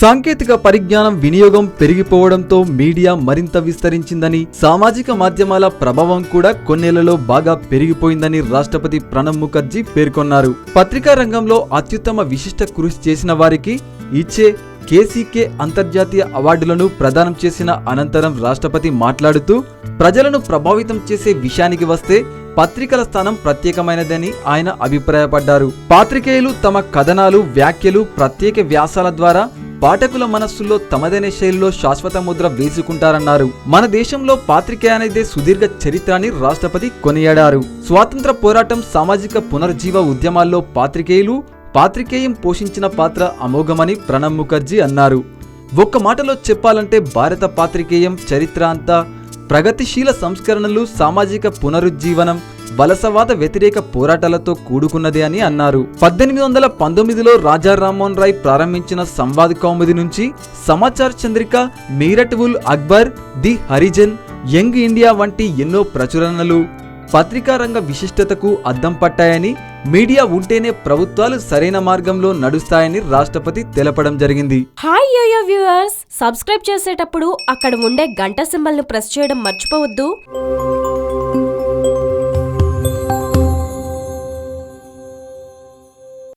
సాంకేతిక పరిజ్ఞానం వినియోగం పెరిగిపోవడంతో మీడియా మరింత విస్తరించిందని, సామాజిక మాధ్యమాల ప్రభావం కూడా కొన్నేళ్లలో బాగా పెరిగిపోయిందని రాష్ట్రపతి ప్రణబ్ ముఖర్జీ పేర్కొన్నారు. పత్రికా రంగంలో అత్యుత్తమ విశిష్ట కృషి చేసిన వారికి ఇచ్చే కేసీకే అంతర్జాతీయ అవార్డులను ప్రదానం చేసిన అనంతరం రాష్ట్రపతి మాట్లాడుతూ, ప్రజలను ప్రభావితం చేసే విషయానికి వస్తే పత్రికల స్థానం ప్రత్యేకమైనదని ఆయన అభిప్రాయపడ్డారు. పాత్రికేయులు తమ కథనాలు, వ్యాఖ్యలు, ప్రత్యేక వ్యాసాల ద్వారా పాఠకుల మనస్సుల్లో తమదైన శైలిలో శాశ్వత ముద్ర వేసుకుంటారన్నారు. మన దేశంలో పాత్రికేయ అనేదే సుదీర్ఘ చరిత్ర అని రాష్ట్రపతి కొనియాడారు. స్వాతంత్ర పోరాటం, సామాజిక పునరుజ్జీవ ఉద్యమాల్లో పాత్రికేయం పోషించిన పాత్ర అమోఘమని ప్రణబ్ ముఖర్జీ అన్నారు. ఒక్క మాటలో చెప్పాలంటే భారత పాత్రికేయం చరిత్ర అంతా ప్రగతిశీల సంస్కరణలు, సామాజిక పునరుజ్జీవనం, వలసవాద వ్యతిరేక పోరాటాలతో కూడుకున్నదే అని అన్నారు. 1819లో రాజా రామ్మోహన్ రాయ్ ప్రారంభించిన సంవాద్ కౌముది నుంచి Samachar Chandrika, Mirat ul Akbar, the Harijan, young India వంటి ఎన్నో ప్రచురణలు పత్రికా రంగ విశిష్టతకు అద్దం పట్టాయని, మీడియా ఉంటేనే ప్రభుత్వాలు సరైన మార్గంలో నడుస్తాయని రాష్ట్రపతి తెలపడం జరిగింది. హాయ్ యోయో వ్యూవర్స్, సబ్స్క్రైబ్ చేసేటప్పుడు అక్కడ ఉండే గంట సింబల్ ను ప్రెస్ చేయడం మర్చిపోవద్దు.